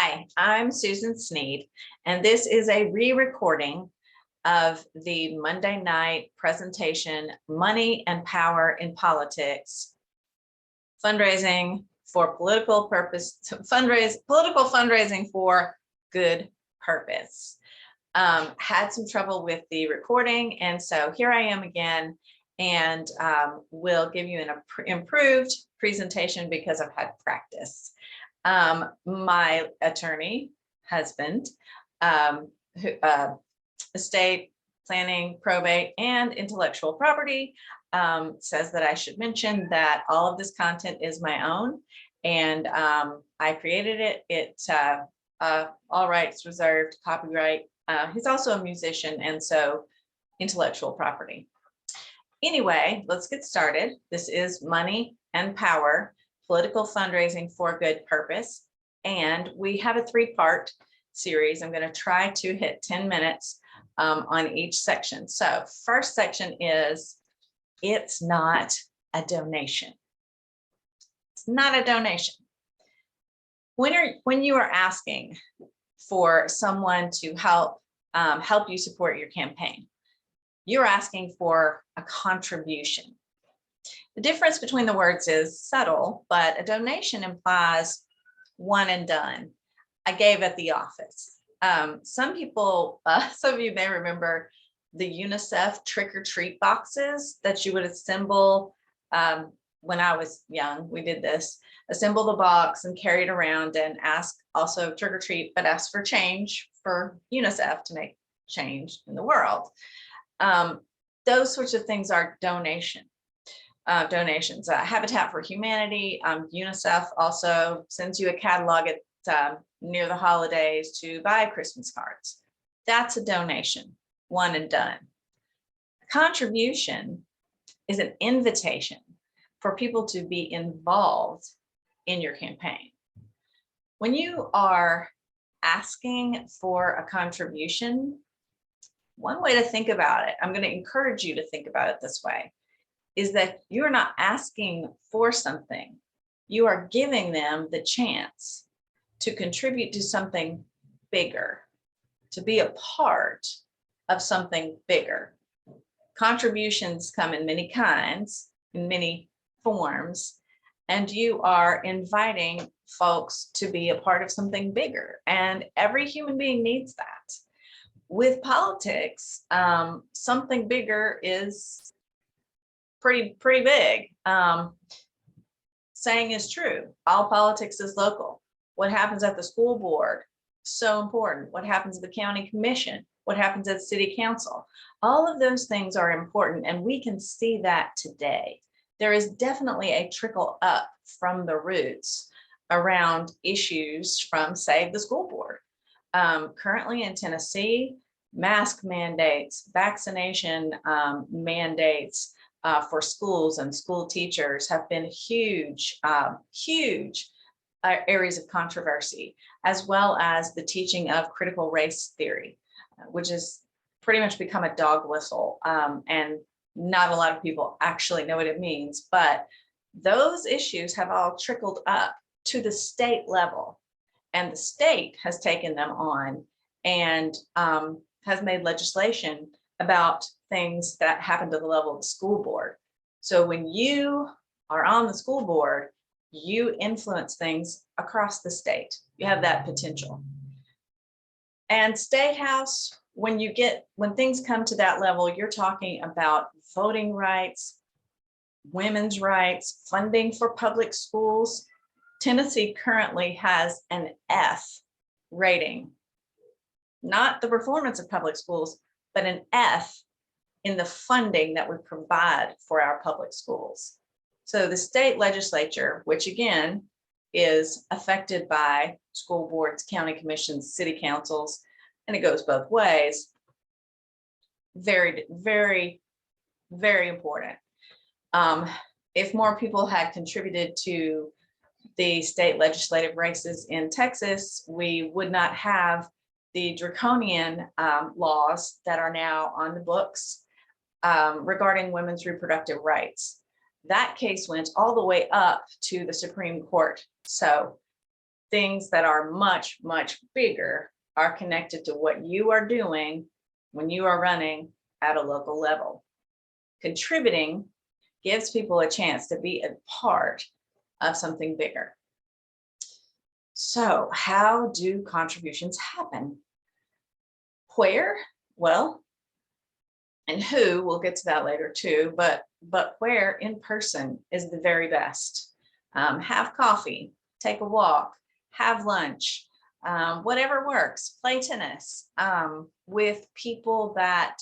Hi, I'm Susan Sneed, and this is a re-recording of the Monday night presentation, Money and Power in Politics, Fundraising for Political Purpose, Political Fundraising for Good Purpose. Had some trouble with the recording, and so here I am again, and we'll give you an improved presentation because I've had practice. My attorney husband, estate planning, probate, and intellectual property, says that I should mention that all of this content is my own, and I created it. It's all rights reserved, copyright. He's also a musician, and so intellectual property. Anyway, let's get started. This is Money and Power, Political Fundraising for Good Purpose. And we have a three-part series. I'm going to try to hit 10 minutes on each section. So first section is, it's not a donation. It's not a donation. When you are asking for someone to help you support your campaign, you're asking for a contribution. The difference between the words is subtle, but a donation implies one and done. I gave at the office. Some people, some of you may remember the UNICEF trick or treat boxes that you would assemble. When I was young, we did this, assemble the box and carry it around and ask also trick or treat, but ask for change for UNICEF to make change in the world. Those sorts of things are donations. Habitat for Humanity, UNICEF also sends you a catalog at near the holidays to buy Christmas cards. That's a donation, one and done. A contribution is an invitation for people to be involved in your campaign. When you are asking for a contribution, one way to think about it, I'm going to encourage you to think about it this way, is that you're not asking for something. You are giving them the chance to contribute to something bigger, to be a part of something bigger. Contributions come in many kinds, in many forms, and you are inviting folks to be a part of something bigger. And every human being needs that. With politics, something bigger is pretty big. Saying is true. All politics is local. What happens at the school board, so important. What happens at the county commission, what happens at city council. All of those things are important, and we can see that today. There is definitely a trickle up from the roots around issues from, say, the school board. Currently in Tennessee, mask mandates, vaccination mandates for schools and school teachers have been huge areas of controversy, as well as the teaching of critical race theory, which has pretty much become a dog whistle, and not a lot of people actually know what it means. But those issues have all trickled up to the state level, and the state has taken them on and has made legislation about things that happen to the level of the school board. So when you are on the school board, you influence things across the state. You have that potential. And State House, when things come to that level, you're talking about voting rights, women's rights, funding for public schools. Tennessee currently has an F rating, not the performance of public schools, but an F in the funding that we provide for our public schools. So the state legislature, which again is affected by school boards, county commissions, city councils, and it goes both ways, very, very, very important. If more people had contributed to the state legislative races in Texas, we would not have the draconian laws that are now on the books regarding women's reproductive rights. That case went all the way up to the Supreme Court. So things that are much, much bigger are connected to what you are doing when you are running at a local level. Contributing gives people a chance to be a part of something bigger. So how do contributions happen? Where? Well, and who, we'll get to that later too, but where in person is the very best. Have coffee, take a walk, have lunch, whatever works, play tennis with people that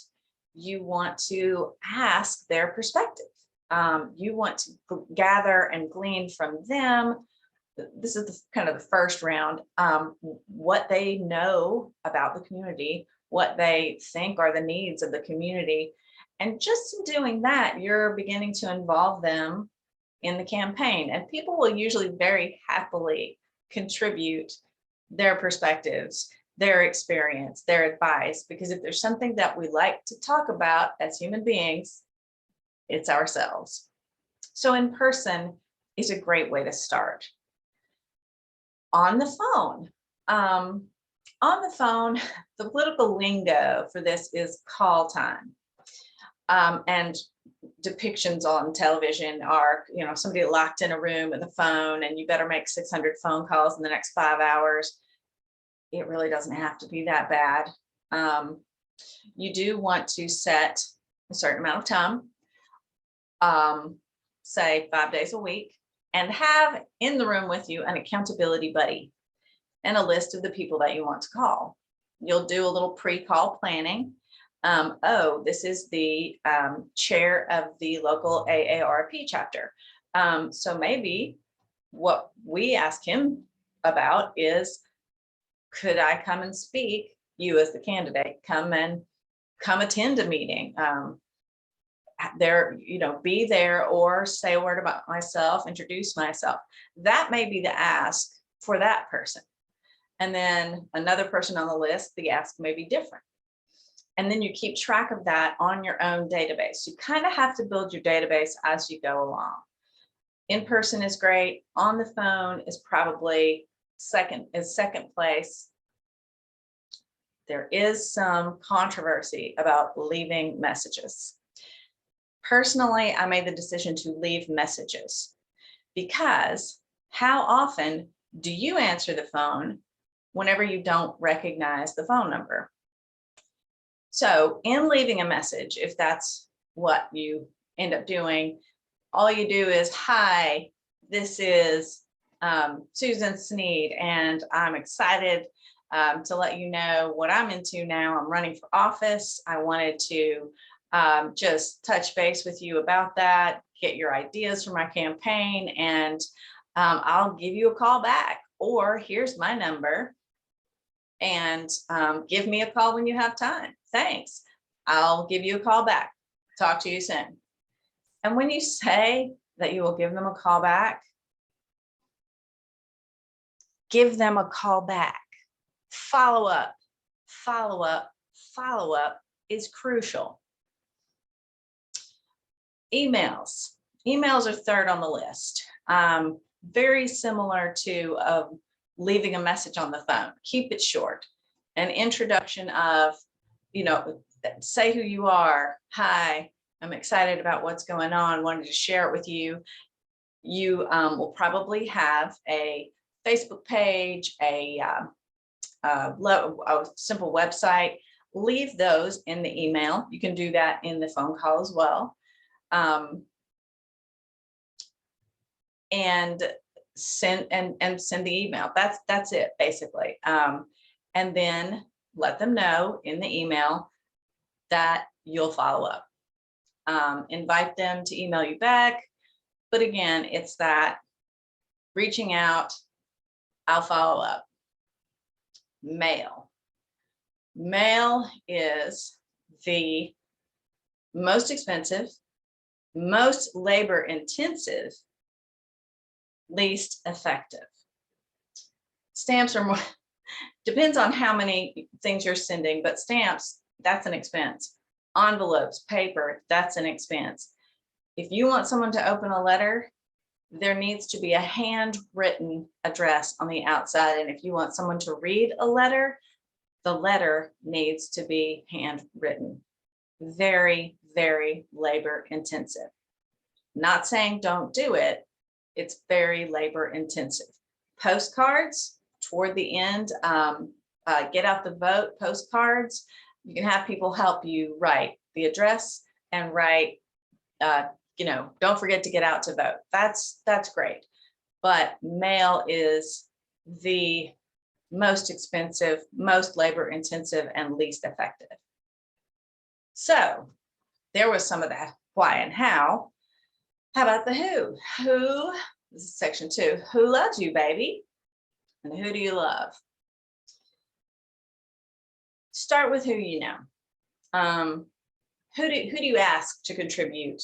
you want to ask their perspective. You want to gather and glean from them. This is kind of the first round, what they know about the community, what they think are the needs of the community. And just in doing that, you're beginning to involve them in the campaign. And people will usually very happily contribute their perspectives, their experience, their advice, because if there's something that we like to talk about as human beings, it's ourselves. So in person is a great way to start. On the phone, the political lingo for this is call time. And depictions on television are, somebody locked in a room with a phone and you better make 600 phone calls in the next 5 hours. It really doesn't have to be that bad. You do want to set a certain amount of time, say 5 days a week, and have in the room with you an accountability buddy and a list of the people that you want to call. You'll do a little pre-call planning. This is the chair of the local AARP chapter. So maybe what we ask him about is, could I come and speak? You as the candidate, come attend a meeting. Be there or say a word about myself, introduce myself. That may be the ask for that person. And then another person on the list, the ask may be different. And then you keep track of that on your own database. You kind of have to build your database as you go along. In person is great. On the phone is probably second place. There is some controversy about leaving messages. Personally, I made the decision to leave messages because how often do you answer the phone whenever you don't recognize the phone number? So in leaving a message, if that's what you end up doing, all you do is, hi, this is Susan Sneed, and I'm excited to let you know what I'm into now. I'm running for office. I wanted to just touch base with you about that, get your ideas for my campaign, and I'll give you a call back, or here's my number, and give me a call when you have time. Thanks. I'll give you a call back. Talk to you soon. And when you say that you will give them a call back, give them a call back. Follow up, follow up, follow up is crucial. Emails are third on the list. Very similar to leaving a message on the phone. Keep it short. An introduction of, say who you are. Hi, I'm excited about what's going on. Wanted to share it with you. You will probably have a Facebook page, a simple website. Leave those in the email. You can do that in the phone call as well. And send the email. That's it basically. And then let them know in the email that you'll follow up. Invite them to email you back. But again, it's that reaching out, I'll follow up. Mail is the most expensive, most labor intensive, least effective. Stamps are more, depends on how many things you're sending, but stamps, that's an expense. Envelopes, paper, that's an expense. If you want someone to open a letter, there needs to be a handwritten address on the outside. And if you want someone to read a letter, the letter needs to be handwritten. Very, very labor intensive. Not saying don't do it. It's very labor intensive. Postcards toward the end, get out the vote postcards. You can have people help you write the address and write, don't forget to get out to vote. That's great. But mail is the most expensive, most labor intensive, and least effective. So there was some of that why and how. How about the who? Who, this is section 2, who loves you, baby? And who do you love? Start with who you know. Who do you ask to contribute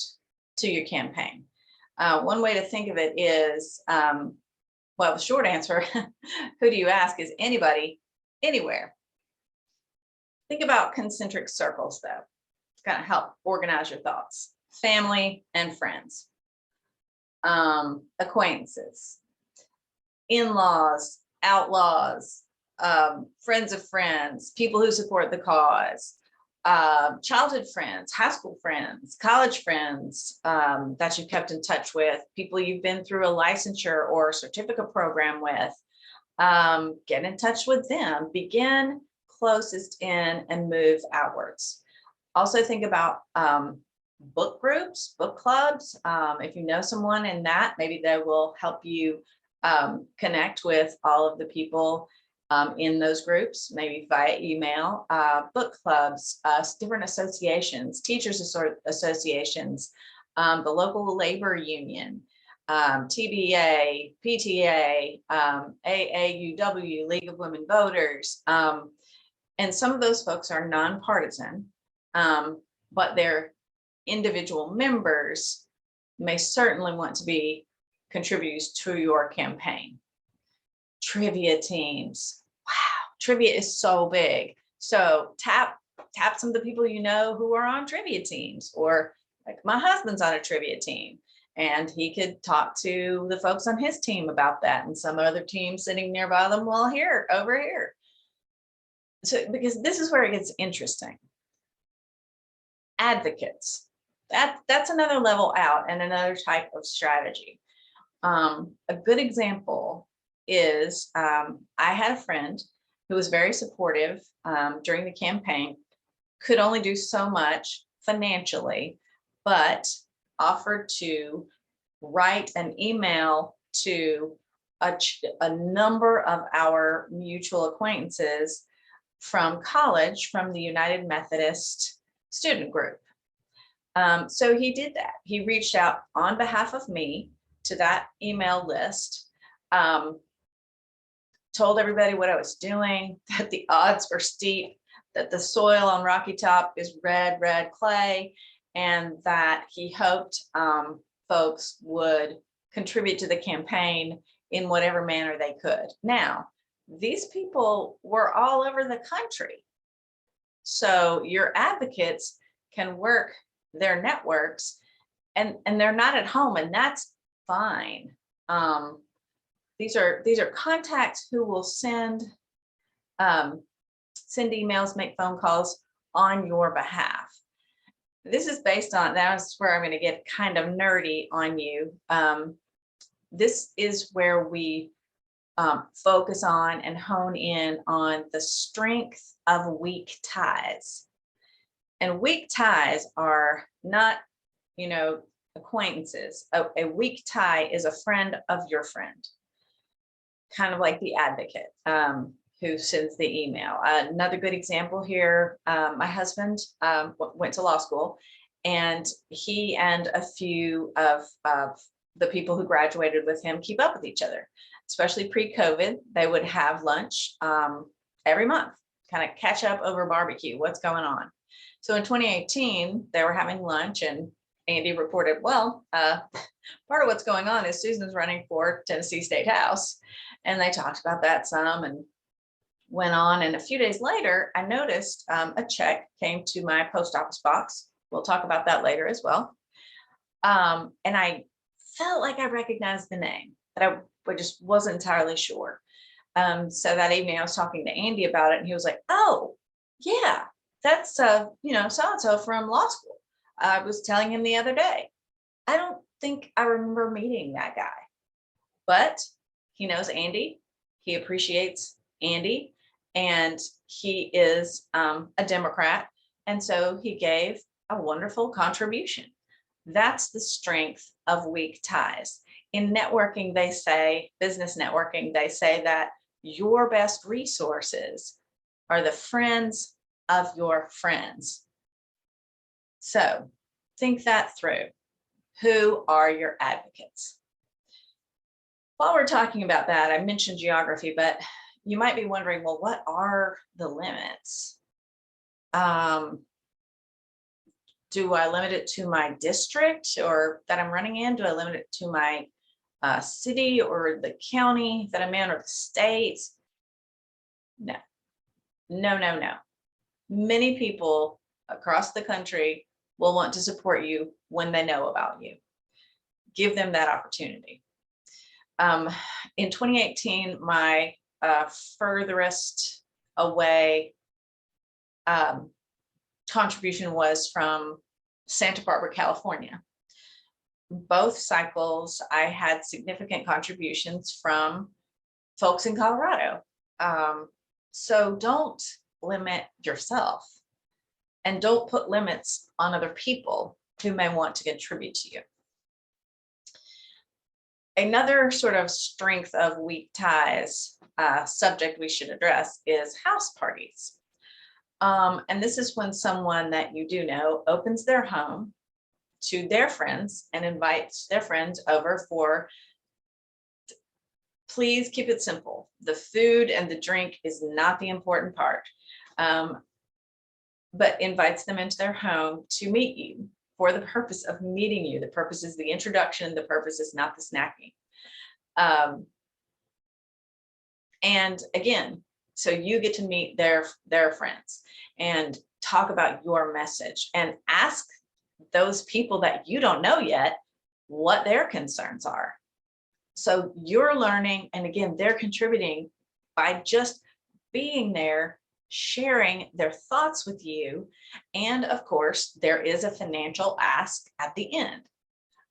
to your campaign? One way to think of it is, well, the short answer, who do you ask, is anybody, anywhere. Think about concentric circles, though. It's going to help organize your thoughts. Family and friends, acquaintances, in-laws, outlaws, friends of friends, people who support the cause, childhood friends, high school friends, college friends that you've kept in touch with, people you've been through a licensure or certificate program with. Get in touch with them. Begin closest in and move outwards. Also think about book groups, book clubs. If you know someone in that, maybe they will help you connect with all of the people in those groups, maybe via email. Book clubs, different associations, teachers associations, the local labor union, TBA, PTA, AAUW, League of Women Voters. And some of those folks are nonpartisan, but their individual members may certainly want to be contributors to your campaign. Trivia teams. Wow, trivia is so big. So tap some of the people you know who are on trivia teams, or like my husband's on a trivia team, and he could talk to the folks on his team about that, and some other team sitting nearby them, well, here, over here. So, because this is where it gets interesting. Advocates. That's another level out and another type of strategy. A good example is I had a friend who was very supportive during the campaign, could only do so much financially, but offered to write an email to a number of our mutual acquaintances from college, from the United Methodist student group. So he did that. He reached out on behalf of me to that email list, told everybody what I was doing, that the odds were steep, that the soil on Rocky Top is red clay, and that he hoped folks would contribute to the campaign in whatever manner they could. Now, these people were all over the country. So your advocates can work their networks, and they're not at home, and that's fine. These are contacts who will send emails, make phone calls on your behalf. This is based on, that's where I'm going to get kind of nerdy on you. This is where we focus on and hone in on the strength of weak ties. And weak ties are not, acquaintances. A weak tie is a friend of your friend, kind of like the advocate who sends the email. Another good example here, my husband went to law school, and he and a few of the people who graduated with him keep up with each other, especially pre-COVID. They would have lunch every month, kind of catch up over barbecue, what's going on. So in 2018, they were having lunch, and Andy reported, well, part of what's going on is Susan's running for Tennessee State House. And they talked about that some and went on. And a few days later, I noticed a check came to my post office box. We'll talk about that later as well. And I felt like I recognized the name, but I just wasn't entirely sure. So that evening I was talking to Andy about it, and he was like, "Oh, yeah, that's so-and-so from law school. I was telling him the other day." I don't think I remember meeting that guy, but he knows Andy. He appreciates Andy, and he is a Democrat. And so he gave a wonderful contribution. That's the strength of weak ties. In networking, they say, business networking, they say that your best resources are the friends of your friends. So think that through. Who are your advocates? While we're talking about that, I mentioned geography, but you might be wondering, well, what are the limits? Do I limit it to my district or that I'm running in? Do I limit it to my city or the county that I'm in or the state? No, no, no, no. Many people across the country will want to support you when they know about you. Give them that opportunity. In 2018, my furthest away contribution was from Santa Barbara, California. Both cycles, I had significant contributions from folks in Colorado. So don't limit yourself, and don't put limits on other people who may want to contribute to you. Another sort of strength of weak ties subject we should address is house parties. And this is when someone that you do know opens their home to their friends and invites their friends over for, please keep it simple. The food and the drink is not the important part, but invites them into their home to meet you for the purpose of meeting you. The purpose is the introduction. The purpose is not the snacking. And again, so you get to meet their friends and talk about your message and ask those people that you don't know yet what their concerns are. So you're learning, and again, they're contributing by just being there, sharing their thoughts with you. And of course, there is a financial ask at the end.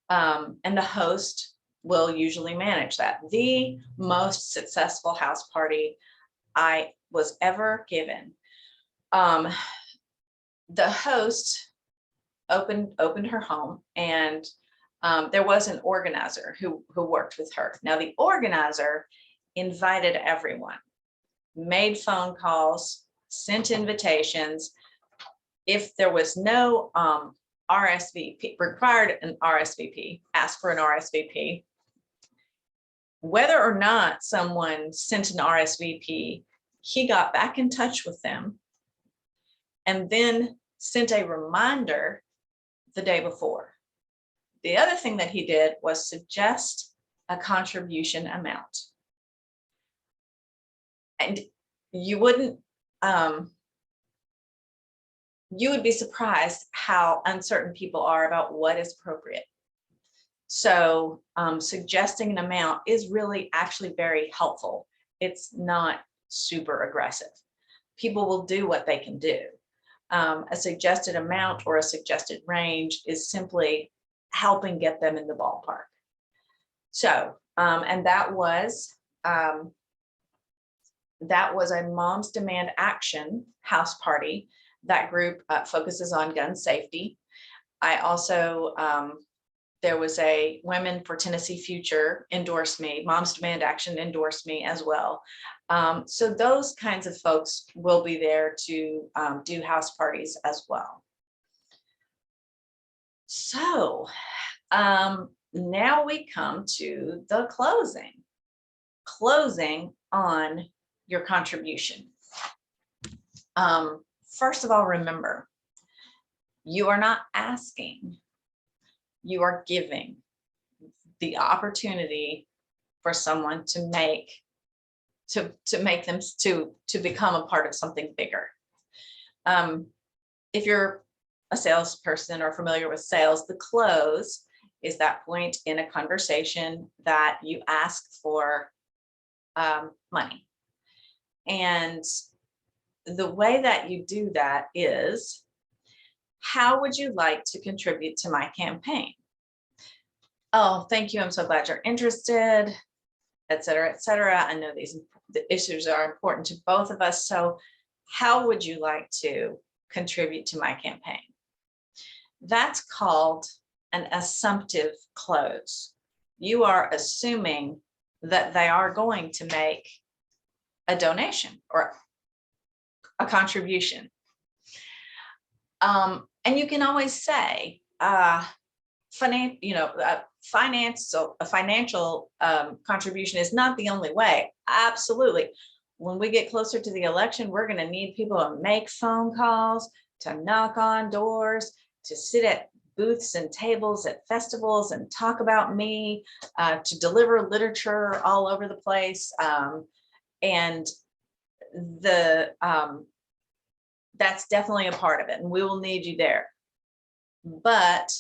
And the host will usually manage that. The most successful house party I was ever given. The host opened her home, and there was an organizer who worked with her. Now the organizer invited everyone, made phone calls, sent invitations. If there was no RSVP, required an RSVP, asked for an RSVP. Whether or not someone sent an RSVP, he got back in touch with them and then sent a reminder the day before. The other thing that he did was suggest a contribution amount. And you would be surprised how uncertain people are about what is appropriate. So suggesting an amount is really actually very helpful. It's not super aggressive. People will do what they can do. A suggested amount or a suggested range is simply helping get them in the ballpark. So, and that was a Moms Demand Action house party. That group focuses on gun safety. I also, there was a Women for Tennessee Future endorsed me, Moms Demand Action endorsed me as well. So those kinds of folks will be there to do house parties as well. So now we come to the closing on your contribution. First of all, remember, you are not asking, you are giving the opportunity for someone to become a part of something bigger. If you're a salesperson or familiar with sales, the close is that point in a conversation that you ask for money. And the way that you do that is, how would you like to contribute to my campaign? Oh, thank you. I'm so glad you're interested, et cetera, et cetera. I know the issues are important to both of us. So how would you like to contribute to my campaign? That's called an assumptive close. You are assuming that they are going to make a donation or a contribution. And you can always say, a financial contribution is not the only way. Absolutely. When we get closer to the election, we're going to need people to make phone calls, to knock on doors, to sit at booths and tables at festivals and talk about me, to deliver literature all over the place. And that's definitely a part of it, and we will need you there. But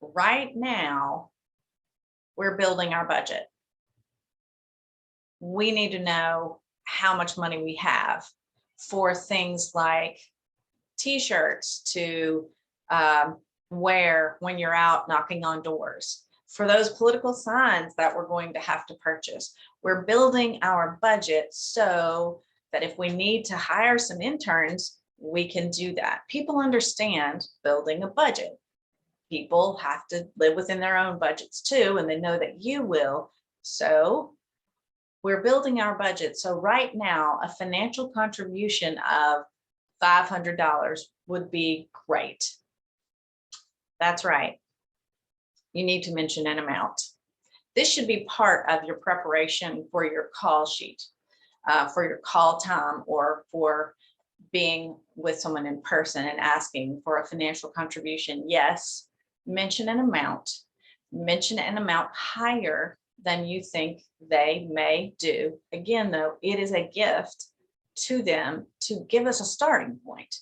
right now, we're building our budget. We need to know how much money we have for things like t-shirts to wear when you're out knocking on doors, for those political signs that we're going to have to purchase. We're building our budget so that if we need to hire some interns, we can do that. People understand building a budget. People have to live within their own budgets too, and they know that you will. So we're building our budget. So right now, a financial contribution of $500 would be great. That's right. You need to mention an amount. This should be part of your preparation for your call sheet, for your call time, or for being with someone in person and asking for a financial contribution. Yes, mention an amount. Mention an amount higher than you think they may do. Again, though, it is a gift to them to give us a starting point.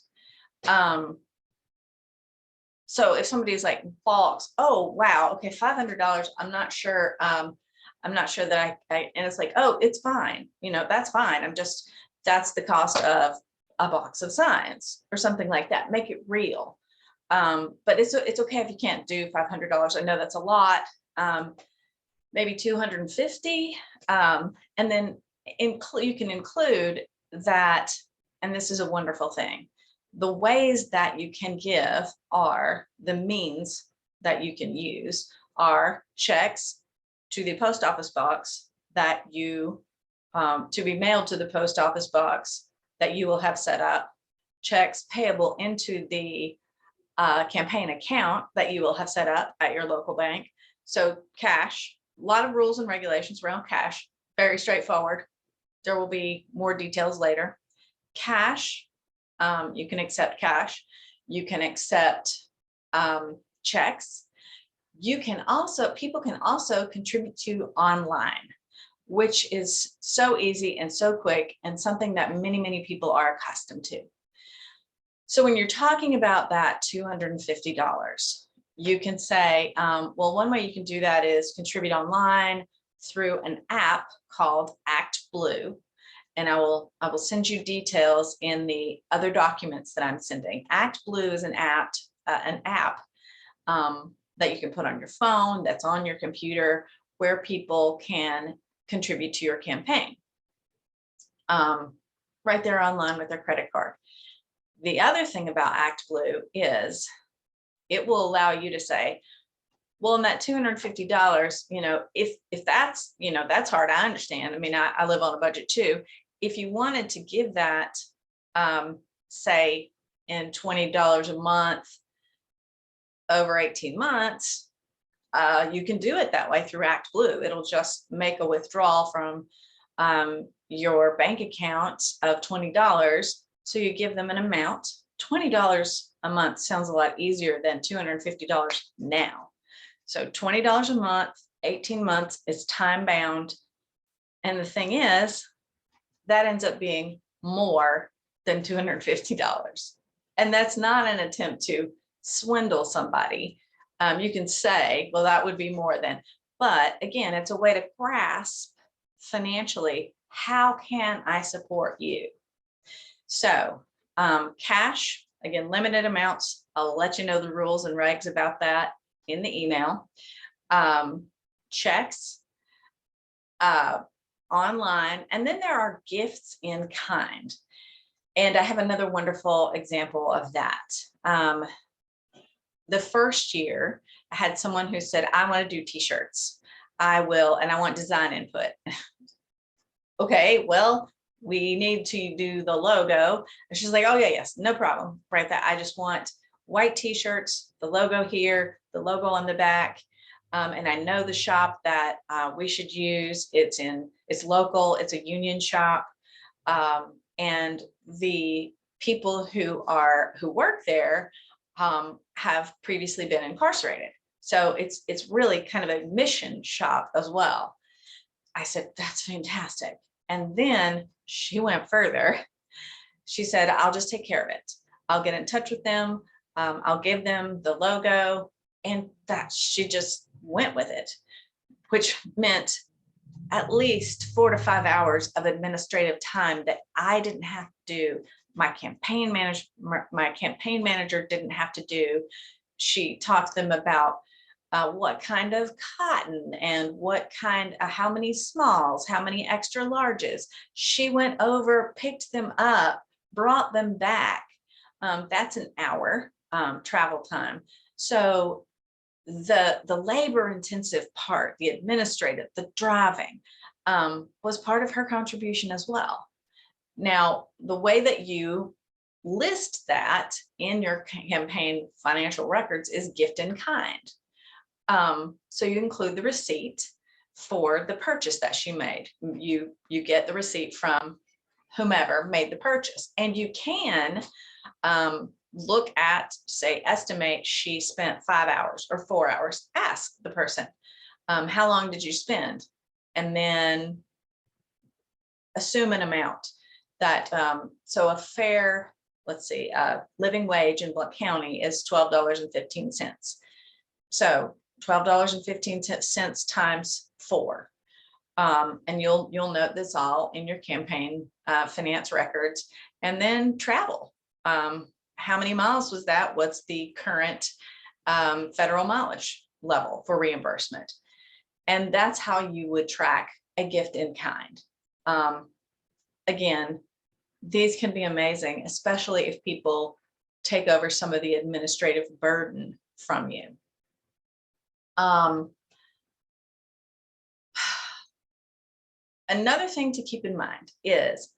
So if somebody's like balks, oh wow, okay, $500, I'm not sure. I'm not sure that I and it's like, oh, it's fine. That's fine. That's the cost of a box of signs or something like that. Make it real. But it's okay if you can't do $500. I know that's a lot. Maybe 250. And then you can include that, and this is a wonderful thing. The ways that you can give are, the means that you can use are checks to the post office box that you, to be mailed to the post office box that you will have set up, checks payable into the campaign account that you will have set up at your local bank. So cash, a lot of rules and regulations around cash, very straightforward. There will be more details later. Cash, you can accept cash. You can accept checks. People can also contribute to online, which is so easy and so quick, and something that many, many people are accustomed to. So when you're talking about that $250, you can say, well, one way you can do that is contribute online through an app called ActBlue. And I will send you details in the other documents that I'm sending. ActBlue is an app that you can put on your phone, that's on your computer, where people can contribute to your campaign right there online with their credit card. The other thing about ActBlue is it will allow you to say, well, in that $250, if that's, that's hard, I understand. I mean, I live on a budget too. If you wanted to give that, say, in $20 a month over 18 months, you can do it that way through ActBlue. It'll just make a withdrawal from your bank account of $20. So you give them an amount. $20 a month sounds a lot easier than $250 now. So $20 a month, 18 months, is time bound. And the thing is, that ends up being more than $250. And that's not an attempt to swindle somebody. You can say, well, that would be more than, but again, it's a way to grasp financially, how can I support you? So cash, again, limited amounts. I'll let you know the rules and regs about that in the email. Checks, online, and then there are gifts in kind. And I have another wonderful example of that. The first year, I had someone who said, I want to do t-shirts. I will, and I want design input. Okay, well, we need to do the logo. And she's like, oh yeah, yes, no problem. Right, that I just want white t-shirts, the logo here, the logo on the back. And I know the shop that we should use. It's local, it's a union shop. And the people who work there have previously been incarcerated. So it's really kind of a mission shop as well. I said, that's fantastic. And then she went further. She said, I'll just take care of it. I'll get in touch with them. I'll give them the logo. And that she just went with it, which meant at least 4 to 5 hours of administrative time that I didn't have to do. My campaign manager didn't have to do. She talked to them about what kind of cotton and what kind, how many smalls, how many extra larges. She went over, picked them up, brought them back. That's an hour travel time. So the labor intensive part, the administrative, the driving, was part of her contribution as well. Now, the way that you list that in your campaign financial records is gift in kind. So you include the receipt for the purchase that she made. You get the receipt from whomever made the purchase, and you can look at, say, estimate she spent 5 hours or 4 hours. Ask the person, how long did you spend? And then assume an amount that, so a fair, let's see, living wage in Blount County is $12.15. So $12.15 times 4. And you'll note this all in your campaign finance records. And then travel. How many miles was that? What's the current federal mileage level for reimbursement? And that's how you would track a gift in kind. Again, these can be amazing, especially if people take over some of the administrative burden from you. Another thing to keep in mind is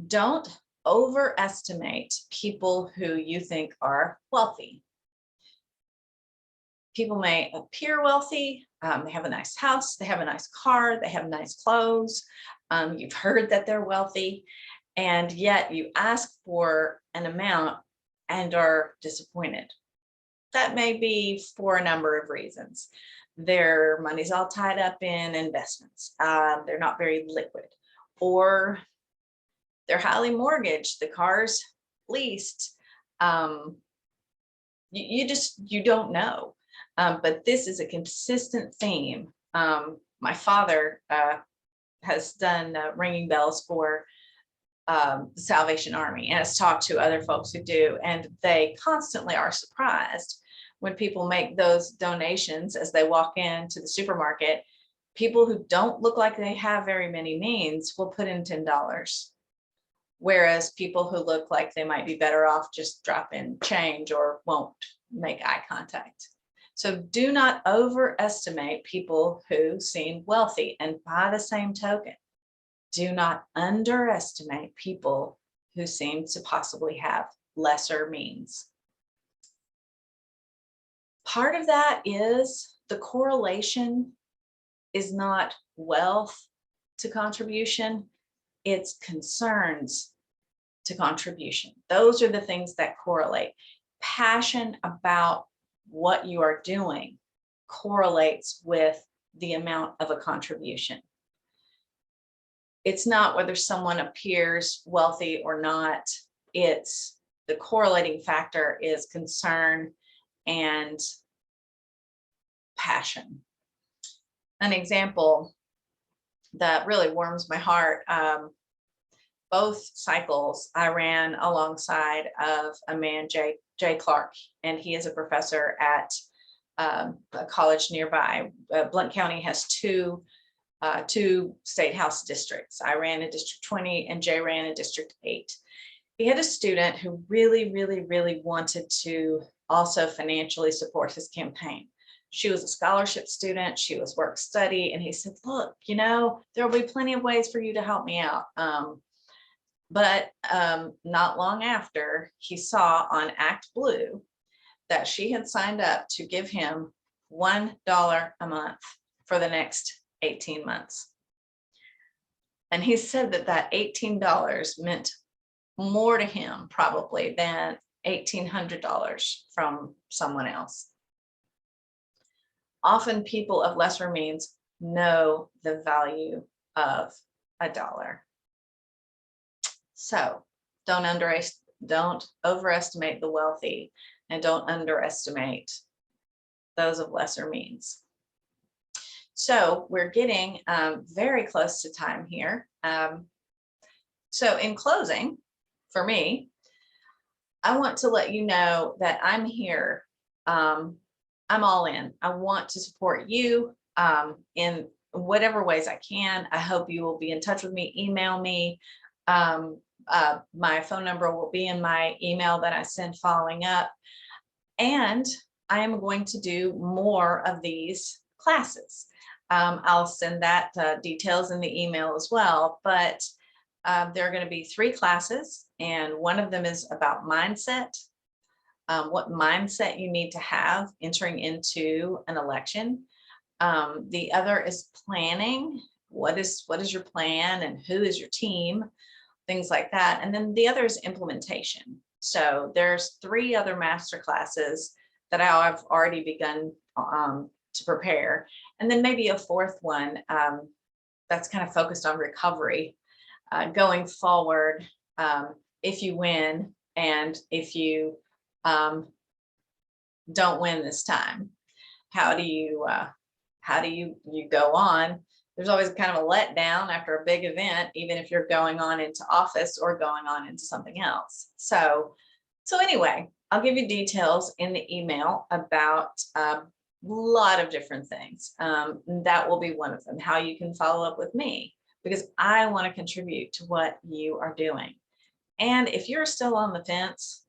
don't overestimate people who you think are wealthy. People may appear wealthy. They have a nice house, they have a nice car, they have nice clothes. You've heard that they're wealthy, and yet you ask for an amount and are disappointed. That may be for a number of reasons. Their money's all tied up in investments. They're not very liquid, or they're highly mortgaged. The car's leased. You don't know. But this is a consistent theme. My father has done ringing bells for the Salvation Army and has talked to other folks who do, and they constantly are surprised when people make those donations as they walk into the supermarket. People who don't look like they have very many means will put in $10, whereas people who look like they might be better off just drop in change or won't make eye contact. So do not overestimate people who seem wealthy, and by the same token, do not underestimate people who seem to possibly have lesser means. Part of that is the correlation is not wealth to contribution, it's concerns to contribution. Those are the things that correlate. Passion about what you are doing correlates with the amount of a contribution. It's not whether someone appears wealthy or not. It's the correlating factor is concern and passion. An example that really warms my heart, both cycles I ran alongside of a man, Jay Clark, and he is a professor at a college nearby. Blount County has two state house districts. I ran in District 20 and Jay ran in District 8. He had a student who really, really, really wanted to also financially support his campaign. She was a scholarship student, she was work study, and he said, look, you know, there'll be plenty of ways for you to help me out. But not long after, he saw on Act Blue that she had signed up to give him $1 a month for the next 18 months. And he said that that $18 meant more to him probably than $1,800 from someone else. Often people of lesser means know the value of a dollar. So don't overestimate the wealthy, and don't underestimate those of lesser means. So we're getting very close to time here. So in closing, for me, I want to let you know that I'm here. I'm all in. I want to support you in whatever ways I can. I hope you will be in touch with me, email me. My phone number will be in my email that I send following up. And I am going to do more of these classes. I'll send that details in the email as well, but there are going to be 3 classes, and one of them is about mindset, what mindset you need to have entering into an election. The other is planning. What is your plan and who is your team? Things like that. And then the other is implementation. So there's 3 other master classes that I've already begun to prepare. And then maybe a 4th one that's kind of focused on recovery going forward. If you win and if you don't win this time, how do you go on? There's always kind of a letdown after a big event, even if you're going on into office or going on into something else. So anyway, I'll give you details in the email about a lot of different things. That will be one of them, how you can follow up with me, because I want to contribute to what you are doing. And if you're still on the fence,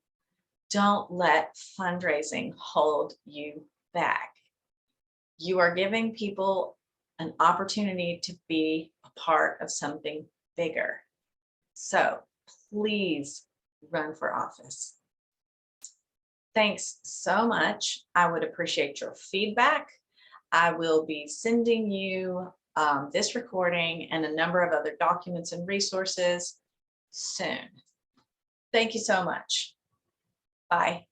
don't let fundraising hold you back. You are giving people an opportunity to be a part of something bigger. So please run for office. Thanks so much. I would appreciate your feedback. I will be sending you this recording and a number of other documents and resources soon. Thank you so much. Bye.